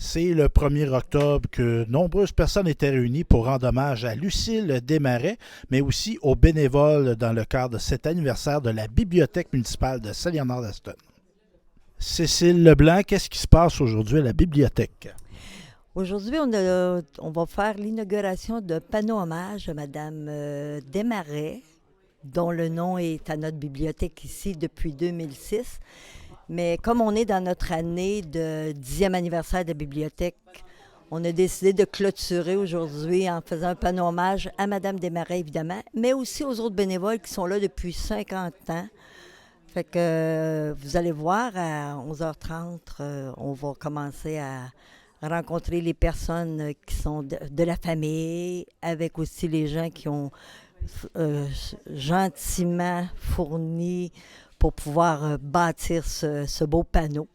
C'est le 1er octobre que nombreuses personnes étaient réunies pour rendre hommage à Lucille Desmarais, mais aussi aux bénévoles dans le cadre de cet anniversaire de la Bibliothèque municipale de Saint-Léonard-d'Aston. Cécile Leblanc, qu'est-ce qui se passe aujourd'hui à la bibliothèque? Aujourd'hui, on va faire l'inauguration d'un panneau hommage à Mme Desmarais, dont le nom est à notre bibliothèque ici depuis 2006. Mais comme on est dans notre année de 10e anniversaire de la bibliothèque, on a décidé de clôturer aujourd'hui en faisant un panneau hommage à Mme Desmarais, évidemment, mais aussi aux autres bénévoles qui sont là depuis 50 ans. Fait que vous allez voir, à 11h30, on va commencer à rencontrer les personnes qui sont de la famille, avec aussi les gens qui ont gentiment fourni pour pouvoir bâtir ce beau panneau.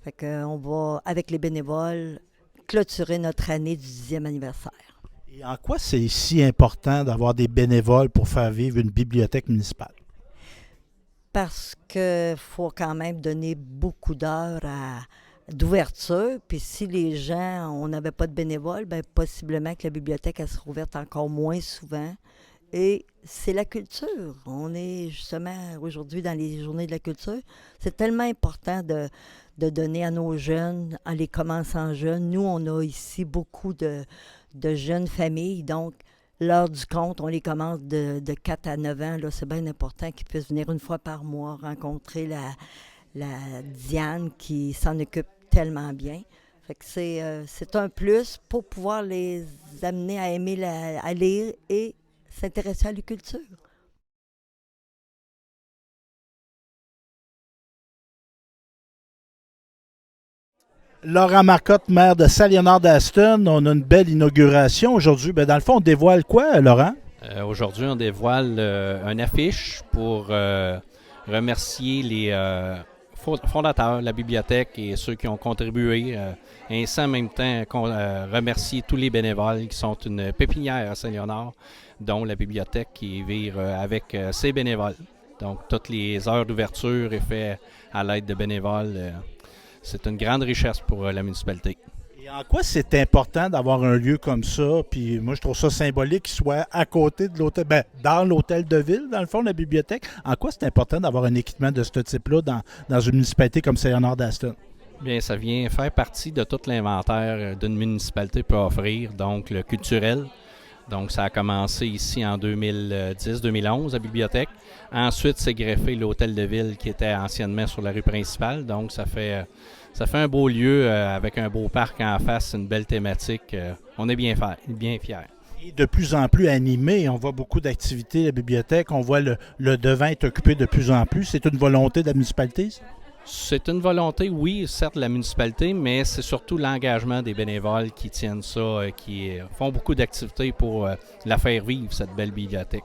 Fait qu'on va, avec les bénévoles, clôturer notre année du 10e anniversaire. Et en quoi c'est si important d'avoir des bénévoles pour faire vivre une bibliothèque municipale? Parce qu'il faut quand même donner beaucoup d'heures d'ouverture. Puis si les gens, on n'avait pas de bénévoles, bien possiblement que la bibliothèque elle sera ouverte encore moins souvent. Et c'est la culture. On est justement aujourd'hui dans les journées de la culture. C'est tellement important de donner à nos jeunes, en les commençant jeunes. Nous, on a ici beaucoup de jeunes familles. Donc, l'heure du compte, on les commence de 4 à 9 ans. Là, c'est bien important qu'ils puissent venir une fois par mois rencontrer la Diane qui s'en occupe tellement bien. Fait que c'est un plus pour pouvoir les amener à aimer à lire et s'intéresser à la culture. Laurent Marcotte, maire de Saint-Léonard-d'Aston, on a une belle inauguration aujourd'hui. Bien, dans le fond, on dévoile quoi, Laurent? Aujourd'hui, on dévoile une affiche pour remercier les fondateurs de la bibliothèque et ceux qui ont contribué. Ainsi, en même temps, remercier tous les bénévoles qui sont une pépinière à Saint-Léonard, dont la bibliothèque qui vit avec ses bénévoles. Donc, toutes les heures d'ouverture est fait à l'aide de bénévoles. C'est une grande richesse pour la municipalité. Et en quoi c'est important d'avoir un lieu comme ça? Puis moi, je trouve ça symbolique qu'il soit à côté de l'hôtel, bien, dans l'hôtel de ville, dans le fond, de la bibliothèque. En quoi c'est important d'avoir un équipement de ce type-là dans une municipalité comme Saint-Léonard-d'Aston? Bien, ça vient faire partie de tout l'inventaire d'une municipalité peut offrir, donc le culturel. Donc, ça a commencé ici en 2010-2011 à la bibliothèque. Ensuite, c'est greffé l'hôtel de ville qui était anciennement sur la rue principale. Donc, ça fait un beau lieu avec un beau parc en face, une belle thématique. On est bien fiers. Et de plus en plus animé, on voit beaucoup d'activités à la bibliothèque. On voit le devant être occupé de plus en plus. C'est une volonté de la municipalité, ça? C'est une volonté, oui, certes, de la municipalité, mais c'est surtout l'engagement des bénévoles qui tiennent ça, qui font beaucoup d'activités pour la faire vivre, cette belle bibliothèque.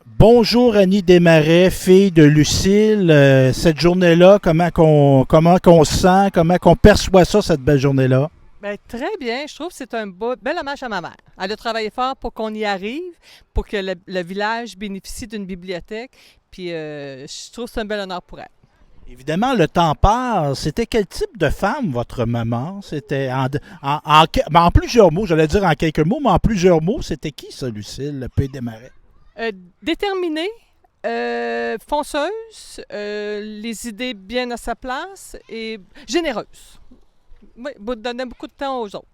Bonjour Annie Desmarais, fille de Lucille. Cette journée-là, comment qu'on se sent, comment qu'on perçoit ça, cette belle journée-là? Bien, très bien. Je trouve que c'est un bel hommage à ma mère. Elle a travaillé fort pour qu'on y arrive, pour que le village bénéficie d'une bibliothèque. Puis je trouve que c'est un bel honneur pour elle. Évidemment, le temps passe. C'était quel type de femme, votre maman? C'était en plusieurs mots, j'allais dire en quelques mots, mais en plusieurs mots, c'était qui ça, Lucille P. Desmarais? Déterminée, fonceuse, les idées bien à sa place et généreuse. Oui, donnait beaucoup de temps aux autres.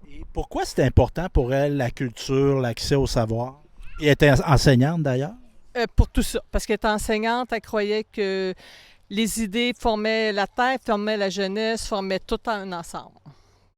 Et pourquoi c'était important pour elle, la culture, l'accès au savoir? Et elle était enseignante d'ailleurs? Pour tout ça. Parce qu'elle était enseignante, elle croyait que les idées formaient la tête, formaient la jeunesse, formaient tout un ensemble.